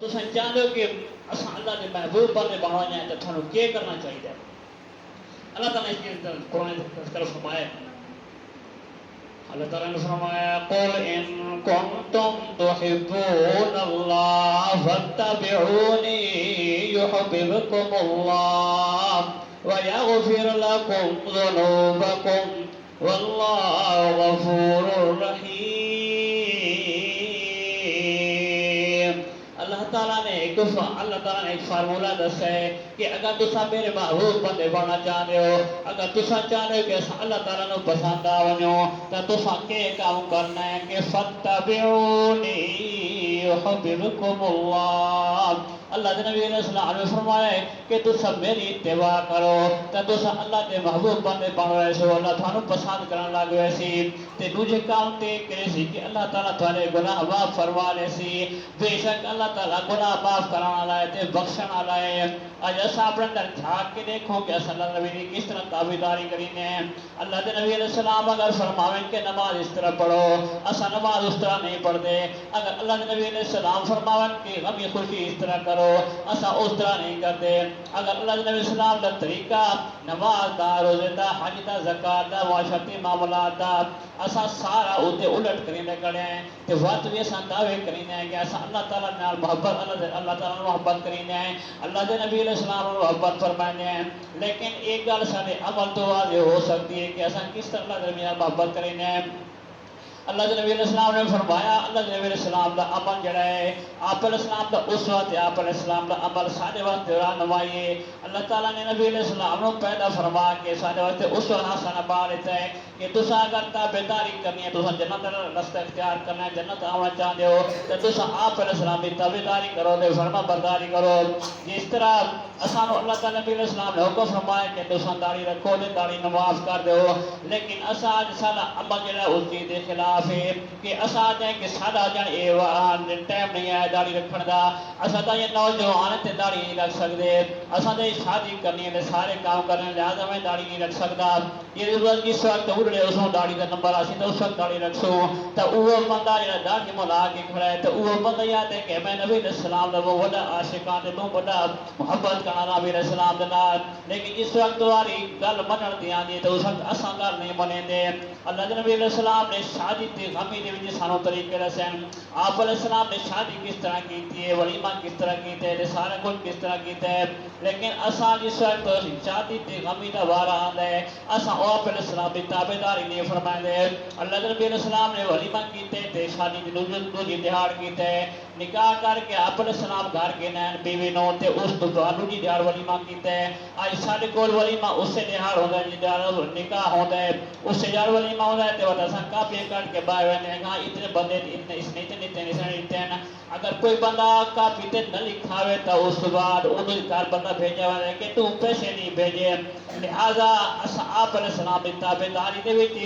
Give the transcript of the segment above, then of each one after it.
تو سنجانو کہ اسا اللہ دے محبوب بنے بنوانا ہے تو تھانو کیا کرنا چاہیے؟ اللہ تعالیٰ اس کی قرآن تذکر فرمایا، اللہ تعالیٰ نے فرمایا قل ان کنتم تحبون اللہ فاتبعونی یحببکم اللہ ویغفر لکم ذنوبکم واللہ غفور رحیم۔ اللہ تعالیٰ نے ایک فارمولہ دسا ہے کہ اگر تسا میرے محبوب بندے بننا چاہتے ہو، اگر تسا چاہتے ہو کہ اللہ تعالیٰ نے پسند آ ونو تو تسا کے کام کرنا ہے کہ فاتبعونی یحببکم اللہ۔ اللہ کے نبی علیہ السلام نے فرمایا ہے کہ تسا میری اتباع کرو تو تسا اللہ کے محبوب بندے بن رہے سو، اللہ تھانو پسند کرن لگ رہے سی تے دوجے کام تے کرے سی کہ اللہ تعالیٰ تھوڑے گناہ معاف فرما لے سی۔ بے شک اللہ تعالیٰ گناہ معاف کرانا والا ہے تے بخشن والا ہے۔ آج اسا اپنے اندر جھانک کے دیکھو کہ اصل اللہ نبی نے کس طرح تابعداری کرینے ہیں۔ اللہ کے نبی علیہ السلام اگر فرماویں کہ نماز اس طرح پڑھو، اسا نماز اس طرح نہیں پڑھتے۔ اگر اللہ کے نبی علیہ السلام فرماویں کہ غمی خوشی اس طرح کرو، اسا اس طرح نہیں کرتے۔ اگر اللہ کے نبی علیہ السلام کا طریقہ نماز دا، روزے دا، حج دا، زکات دا، معاشرتی معاملات دا، اسا سارا اوتے الٹ کرینے کھڑے ہیں تے وقت بھی اسا دعوے کرینے ہیں کہ اسا اللہ تعالیٰ نال محبت، اللہ تعالیٰ محبت کرینے ہیں، اللہ کے نبی علیہ السلام نے محبت فرمانے ہیں۔ لیکن ایک گل سارے عمل تو واضح ہو سکتی ہے کہ اسا کس طرح اللہ کے نبی نال محبت کرینے ہیں۔ اللہ کے نبی علیہ السلام نے فرمایا، اللہ کے نبی علیہ السلام کا عمل جڑا ہے، آپ علیہ السلام کا اسوہ ہے، آپ علیہ السلام کا عمل سارے واسطے رہنمائی ہے۔ اللہ تعالیٰ نے نبی علیہ السلام نے پیدا فرما کے سارے واسطے اسوہ حسنہ بنا دیتا ہے کہ تسا اگر تابعداری کرنی ہے، تسا جنت کا رستہ اختیار کرنا ہے، جنت آنا چاہتے ہو تو تسا آپ علیہ السلام کی تابعداری کرو تے فرما برداری کرو۔ جس طرح اسانو اللہ تعالیٰ نبی علیہ السلام نے حکم فرمایا کہ تسا داڑھی رکھو تے داڑھی نماز کر دو، لیکن اسا اج سارا عمل جڑا اس چیز کے خلاف ہے کہ اسا جائیں کہ سارا جان اے ٹائم نہیں ہے داڑھی رکھن دا، اسا تو یہ نوجوان تے داڑھی نہیں رکھ سکتے، اسا تے شادی کرنی ہے سارے کام کرنے لہذا میں داڑھی نہیں رکھ سکتا۔ یہ ضرورت جس وقت اڑے اس داڑھی کا نمبر آسی تو اس وقت داڑھی رکھسو تو وہ بندہ جڑا داڑھی ملا کے کھڑا ہے تو وہ بندہ یاد ہے کہ میں نبی علیہ السلام دا وہ بڑا عاشقاں تے تو بڑا محبت کرنا نبی علیہ السلام دے نال، لیکن جس وقت واری گل منن دی آندی تو اس وقت اساں گل نہیں منین دے۔ اللہ کے نبی علیہ السلام نے شادی تے غمی دے وچ سانو طریقے دسن، آپ علیہ السلام نے شادی کس طرح کیتی ہے، ولیمہ کس طرح کیتا ہے، سارا کچھ کس طرح کیتا ہے، لیکن اساں جس وقت شادی تے غمی دا وارا آندا ہے اساں آپ علیہ السلام کی تابعداری نہیں فرمائے۔ اللہ کے نبی علیہ السلام نے ولیمہ کیتے تے شادی دی دوجی دہاڑ کیتے، نکاح کر کے آپ علیہ السلام گھر کے نین بیوی نو تے اس تو دوجی دہاڑ ولیمہ کیتے۔ اج ساڈے کول ولیمہ اسے دہاڑ ہوندا ہے جدوں نکاح ہوندا ہے، اسے دہاڑ ولیمہ ہوندا ہے تے ودا اساں کافی کٹ کے باہر ویندے ہاں اتنے بندے اتنے اس نے اگر کوئی بندہ کافی تے نہ لکھاوے تو اس بعد اودوں گھر بندہ بھیجا ہوا ہے کہ تو پیسے نہیں بھیجے، لہذا اساں آپ علیہ السلام کی تابعداری دے وچ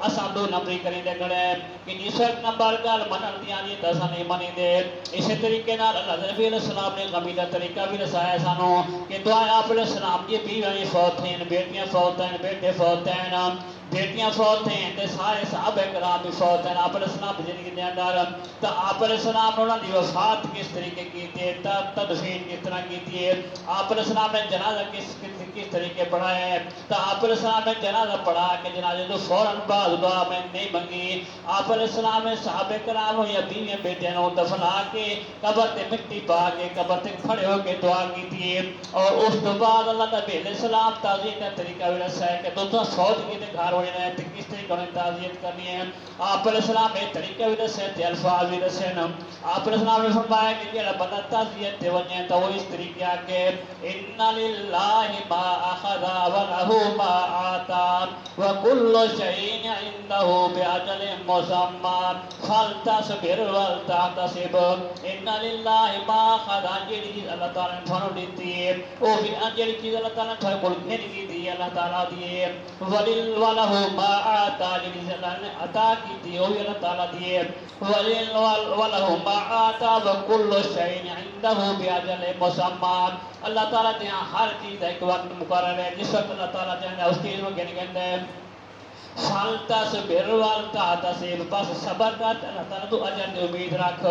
اساں دو نمبری کریندے کھڑے ہیں کہ جس وقت نمبر گل منن دی آندی تے اساں نہیں منیندے۔ اسی طریقے نال اللہ کے نبی علیہ السلام نے غمی دا طریقہ بھی دسایا سانو کہ دعائیں آپ علیہ السلام دی بیویاں فوت ہیں، بیٹیاں فوت ہیں، بیٹے فوت ہیں، بیٹیاں فوت ہیں تے سارے صحابہ کرام بھی فوت ہیں آپ علیہ السلام کی زندگی دے اندر، تو آپ علیہ السلام نے انہاں دی وفات کس طریقے کی ہے، تدفین کس طرح کی ہے، آپ علیہ السلام نے جنازہ کس طریقے پڑھایا ہے، تو آپ علیہ السلام نے جنازہ پڑھا کہ جنازے تو فوراً بعد دعا میں نہیں منگی، آپ علیہ السلام نے صحابہ کرام یا بیویاں بیٹیاں نو دفنا کے قبر تے مٹی پا کے قبر تے کھڑے ہو کے دعا کی ہے، اور اس تو بعد اللہ نبی علیہ السلام تعزیت کا طریقہ بھی دسا ہے کہ تو فوت کی تے گھر ہو جانا ہے تے کس طریقے انہیں تعزیت کرنی ہے۔ آپ علیہ السلام نے طریقہ بھی دسے تے الفاظ بھی دسے، آپ علیہ السلام نے فرمایا کہ جڑا بندہ تعزیت تے وجے تو وہ اس طریقے کہ ان للہ ما اخذ وله ما آتا وكل شيء عنده بأجل مسمى فلتصبر ولتحتسب ان للہ ما اخذ، جڑی چیز اللہ تعالیٰ نے تھانوں دیتی ہے وہ بھی جڑی چیز اللہ تعالیٰ نے تھانوں کو نہیں دی ہے اللہ تعالیٰ دی ہے، وَلَهُ مَا آتا، جڑی چیز اللہ نے عطا کی تھی وہ بھی اللہ تعالیٰ دی ہے، وَلَهُ مَا آتا وَكُلُّ شَيْءٍ عِندَهُ بِأَجَلٍ مُّسَمًّى، اللہ تعالیٰ نے ہر چیز ایک وقت مقرر ہے، جس وقت اللہ تعالیٰ چاہتا ہے اس چیز کو گن ہے۔ فَلْتَصْبِرْ وَلْتَحْتَسِبْ، بس صبر کر، اللہ تعالیٰ تو اجر کی امید رکھ۔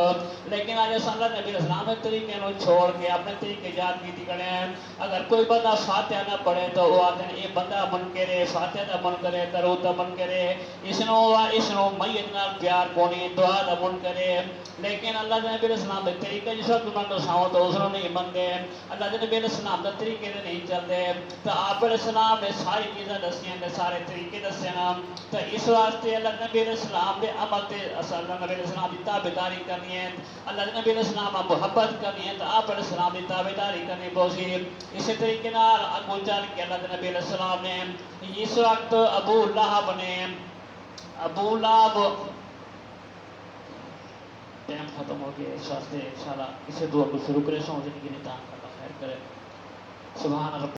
لیکن آج اللہ نبی علیہ السلام کے طریقے نو چھوڑ کے اپنے طریقے ایجاد کیتی کھڑے ہیں۔ اگر کوئی بندہ فاتحہ نہ پڑھے تو وہ آتے ہیں یہ بندہ منکر ہے، فاتحہ دا منکر ہے، درود دا منکر ہے، اس نو میت نال پیار کونی، دعا دا منکر ہے۔ لیکن اللہ دے نبی علیہ السلام کے طریقے جس وقت من دساؤ تو اس نو نہیں مندے، اللہ دے نبی علیہ السلام کے طریقے دے نہیں چلتے۔ تو آپ علیہ السلام نے ساری چیزیں دسیاں تے سارے طریقے دسے نا، تو اس واسطے اللہ نبی علیہ السلام دے عمل تے اللہ نبی علیہ السلام دی تابعداری کرنی ہے، اللہ نبی علیہ السلام محبت کرنی ہے، تو آپ علیہ السلام دی تابعداری کرنی پوسی۔ اسی طریقے نال اگوں چل کے اللہ نبی علیہ السلام نے اس وقت ابو لہب ٹائم ختم ہو گیا، اس واسطے انشاءاللہ اسے دعا کو شروع کرے، سمجھنے کی نہیں، اللہ خیر کرے۔ سبحان رب